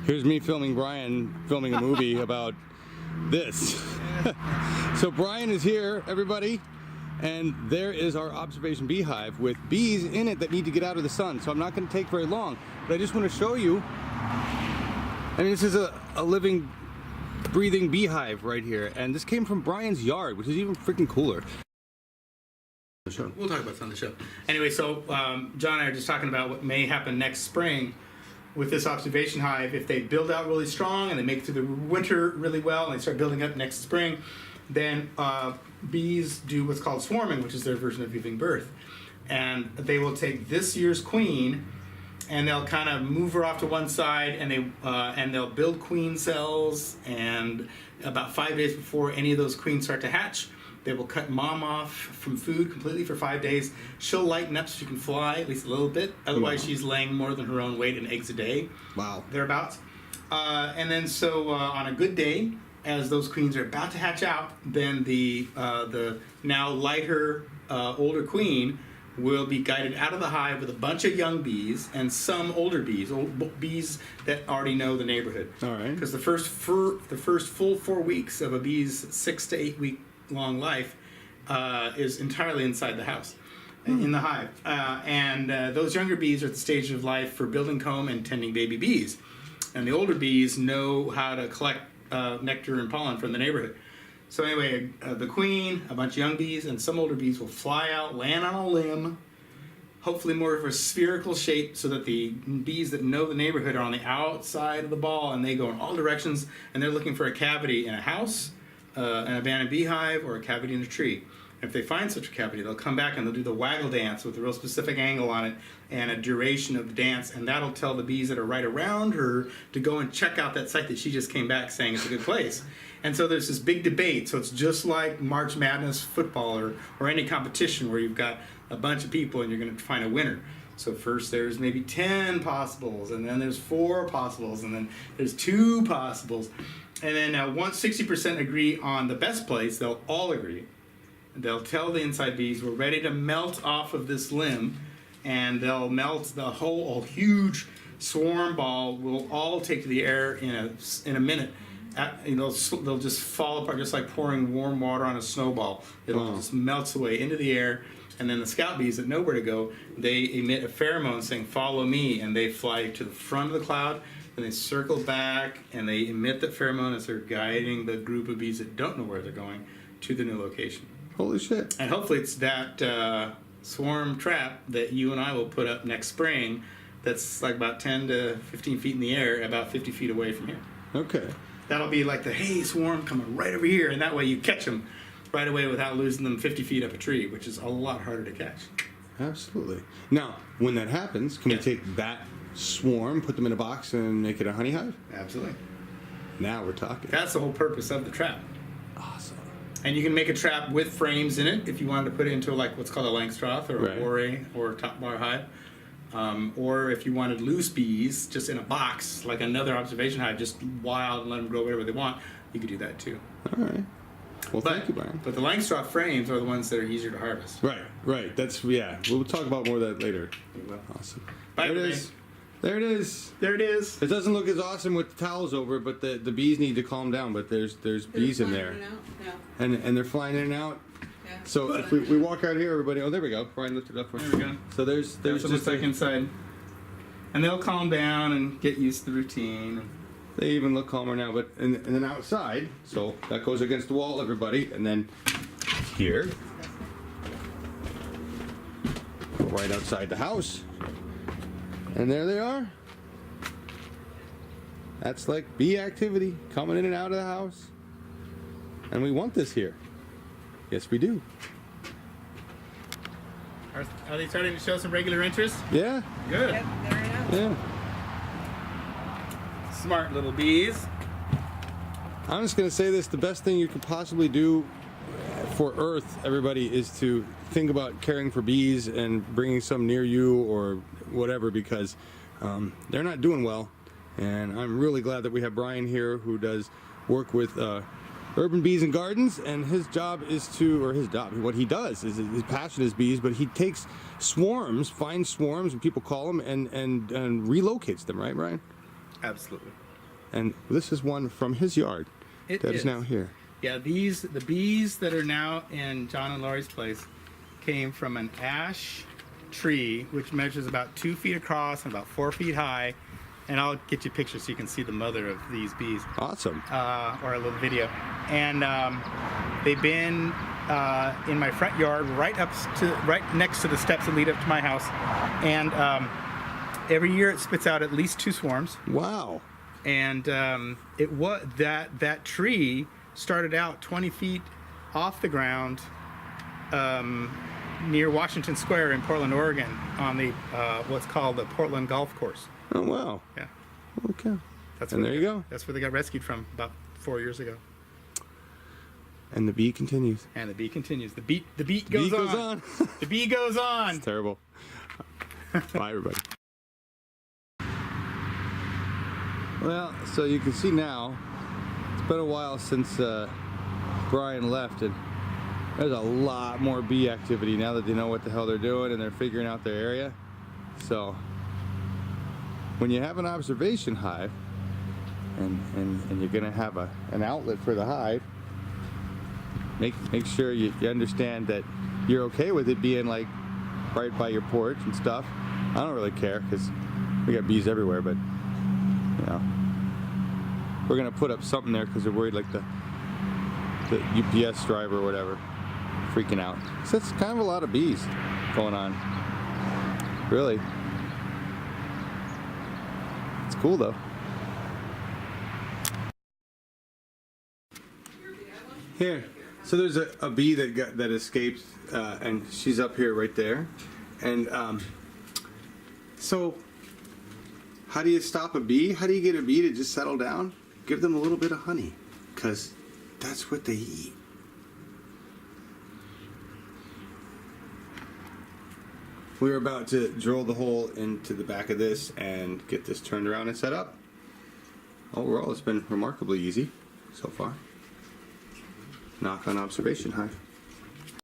Here's me filming Brian filming a movie about this. So Brian is here, everybody, and there is our observation beehive with bees in it that need to get out of the sun. So I'm not going to take very long, but I just want to show you. I mean, this is a living, breathing beehive right here, and this came from Brian's yard, which is even freaking cooler. We'll talk about this on the show. Anyway, so John and I are just talking about what may happen next spring with this observation hive. If they build out really strong and they make it through the winter really well and they start building up next spring, then bees do what's called swarming, which is their version of giving birth. And they will take this year's queen and they'll kind of move her off to one side, and they'll build queen cells, and about 5 days before any of those queens start to hatch, they will cut mom off from food completely for 5 days. She'll lighten up so she can fly at least a little bit. Otherwise, she's laying more than her own weight in eggs a day. Wow. Thereabouts. And then so on a good day, as those queens are about to hatch out, then the now lighter, older queen will be guided out of the hive with a bunch of young bees and some older bees, bees that already know the neighborhood. All right. Because the first full 4 weeks of a bee's 6 to 8 week long life is entirely inside the house, in the hive. And those younger bees are at the stage of life for building comb and tending baby bees. And the older bees know how to collect nectar and pollen from the neighborhood. So anyway, the queen, a bunch of young bees, and some older bees will fly out, land on a limb, hopefully more of a spherical shape, so that the bees that know the neighborhood are on the outside of the ball, and they go in all directions, and they're looking for a cavity in a house, an abandoned beehive, or a cavity in a tree. If they find such a cavity, they'll come back and they'll do the waggle dance with a real specific angle on it and a duration of the dance, and that'll tell the bees that are right around her to go and check out that site that she just came back saying it's a good place. And so there's this big debate. So it's just like March Madness football or any competition where you've got a bunch of people and you're going to find a winner. So first there's maybe 10 possibles, and then there's 4 possibles, and then there's 2 possibles. And then once 60% agree on the best place, they'll all agree. They'll tell the inside bees, we're ready to melt off of this limb, and they'll melt the whole huge swarm ball will all take to the air in a minute. They'll just fall apart just like pouring warm water on a snowball. It'll just melts away into the air, and then the scout bees that know where to go, they emit a pheromone saying, follow me, and they fly to the front of the cloud, and they circle back, and they emit the pheromone as they're guiding the group of bees that don't know where they're going to the new location. Holy shit. And hopefully it's that swarm trap that you and I will put up next spring that's like about 10 to 15 feet in the air, about 50 feet away from here. Okay. That'll be like the, hey, swarm coming right over here, and that way you catch them right away without losing them 50 feet up a tree, which is a lot harder to catch. Absolutely. Now, when that happens, can we take that swarm, put them in a box, and make it a honey hive? Absolutely. Now we're talking. That's the whole purpose of the trap. Awesome. And you can make a trap with frames in it if you wanted to put it into like what's called a Langstroth or a Moray or a top bar hive. Or if you wanted loose bees just in a box, like another observation hive, just wild and let them grow whatever they want, you could do that too. All right. Well, thank you, Brian. But the Langstroth frames are the ones that are easier to harvest. Right. That's, yeah. We'll talk about more of that later. Awesome. There it is. There it is. There it is. It doesn't look as awesome with the towels over it, but the bees need to calm down. But there's bees in there, and they're flying in and out. Yeah. So if we walk out here, everybody. Oh, there we go. Brian lifted it up for us. There we go. So there's just like inside, and they'll calm down and get used to the routine. They even look calmer now. But and then outside, so that goes against the wall, everybody, and then here, right outside the house. And there they are. That's like bee activity coming in and out of the house. And we want this here. Yes, we do. Are they starting to show some regular interest? Yeah. Good. Yep, there it is. Yeah. Smart little bees. I'm just going to say this. The best thing you could possibly do for Earth, everybody, is to think about caring for bees and bringing some near you or whatever, because they're not doing well. And I'm really glad that we have Brian here, who does work with Urban Bees and Gardens, and his job is to, or his job, what he does is, his passion is bees, but he takes swarms, finds swarms, and people call them, and relocates them, right, Brian? Absolutely. And this is one from his yard It that is now here. Yeah, the bees that are now in John and Lori's place came from an ash tree, which measures about 2 feet across and about 4 feet high. And I'll get you pictures so you can see the mother of these bees. Awesome. Or a little video. And they've been in my front yard, right next to the steps that lead up to my house. And every year it spits out at least 2 swarms. Wow. And it was that tree started out 20 feet off the ground near Washington Square in Portland, Oregon, on the what's called the Portland Golf Course. Oh, wow. Yeah. Okay. That's And where there you go. That's where they got rescued from about 4 years ago. And the bee continues. And the bee continues. The beat goes on. The bee goes on. It's terrible. Bye, everybody. Well, so you can see now, it's been a while since Brian left, and there's a lot more bee activity now that they know what the hell they're doing and they're figuring out their area. So when you have an observation hive and you're gonna have an outlet for the hive, make sure you understand that you're okay with it being like right by your porch and stuff. I don't really care because we got bees everywhere, but you know, we're gonna put up something there because we're worried like the UPS driver or whatever freaking out. So it's kind of a lot of bees going on, really. It's cool though. Here, so there's a bee that escaped, and she's up here right there. And so, how do you stop a bee? How do you get a bee to just settle down? Give them a little bit of honey, because that's what they eat. We're about to drill the hole into the back of this and get this turned around and set up. Overall, it's been remarkably easy so far. Knock on observation hive.